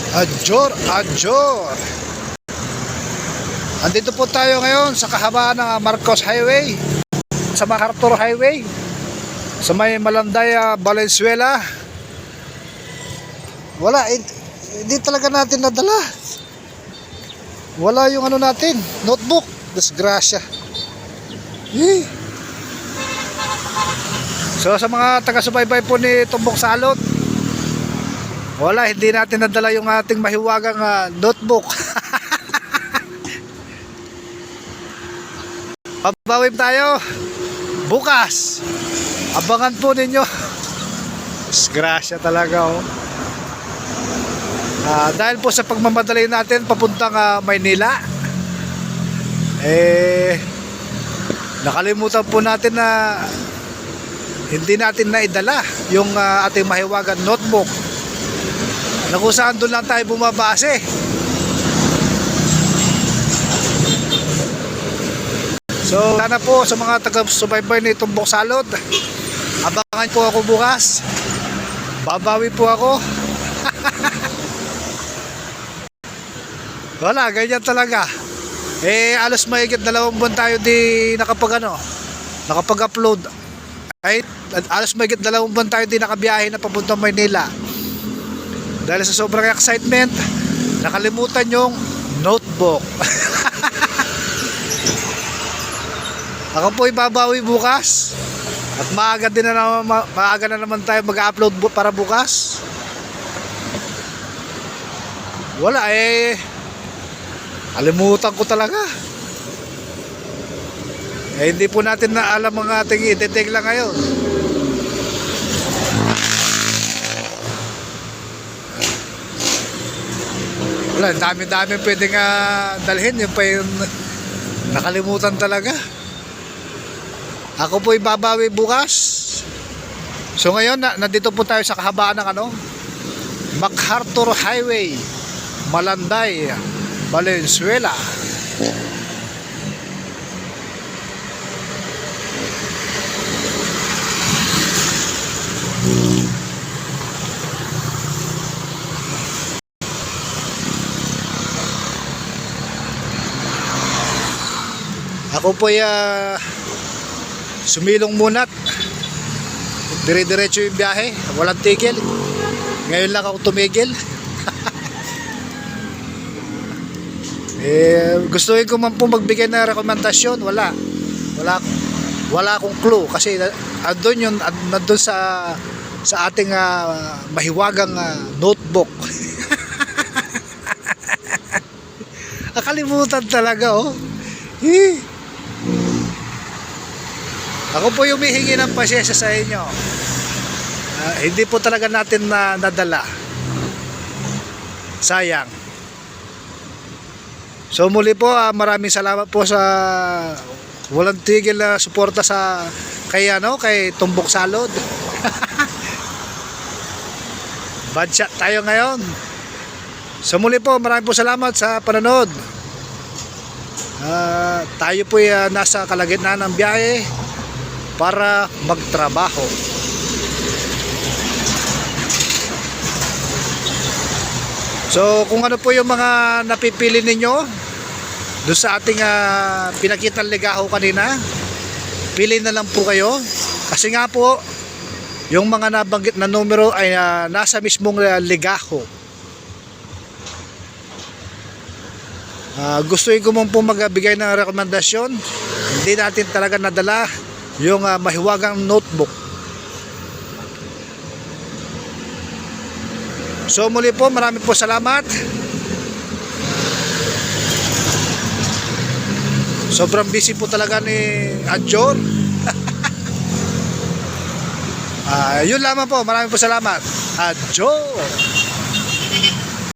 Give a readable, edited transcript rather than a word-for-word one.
Adjor, Adjor. Andito po tayo ngayon sa kahabaan ng Marcos Highway, sa MacArthur Highway, sa may Malanday, Valenzuela. Wala, hindi talaga natin nadala. Wala yung ano natin, notebook. Disgrasya. So sa mga taga-subaybay po ni Tumbok Salot, wala, hindi natin nadala yung ating mahiwagang notebook. Pabawin tayo bukas. Abangan po ninyo. Disgrasya talaga, oh. Dahil po sa pagmamadali natin papuntang Maynila, nakalimutan po natin na hindi natin naidala yung ating mahiwagang notebook, na kung saan doon lang tayo bumabase. So sana po sa mga taga-subaybay ni Tumbok Salot, abangan po ako bukas. Babawi po ako. Wala, ganyan talaga. Alos mahigit 2 buwan tayo di nakapag-upload. Alos mahigit 2 buwan tayo di nakabiyahe na papuntang Maynila. Dahil sa sobrang excitement, nakalimutan yung notebook. Ako po ibabawi bukas. At maaga na naman tayo mag-upload para bukas. Wala, alimutan ko talaga. Hindi po natin na alam ang ating i-detect lang ngayon. Wala, dami-dami pwedeng dalhin. Yung pa yung nakalimutan talaga. Ako po ibabawi bukas. So ngayon, nandito po tayo sa kahabaan ng MacArthur Highway, Malanday, Valenzuela. Ako po sumilong muna. Dire-diretso yung biyahe, walang tigil. Ngayon lang ako tumigil. Gustuin ko man po magbigay ng rekomendasyon. Wala akong clue kasi nandun sa ating mahiwagang notebook. Nakalimutan talaga, oh. Ako po yung humihingi ng pasyensya sa inyo. Hindi po talaga natin nadala. Sayang. So muli po, maraming salamat po sa walang tigil na suporta kay Tumbok Salot. Bad shot tayo ngayon. So muli po, maraming po salamat sa panonood. Tayo po nasa kalagitnaan ng biyahe para magtrabaho. So kung ano po yung mga napipili ninyo doon sa ating pinakitang ligaho kanina, pili na lang po kayo. Kasi nga po, yung mga nabanggit na numero ay nasa mismong ligaho. Gustuin ko mong po magbigay ng rekomendasyon. Hindi natin talaga nadala yung mahiwagang notebook. So muli po, maraming po salamat. Sobrang busy po talaga ni Adjor. Yun lamang po, maraming po salamat. Adjor.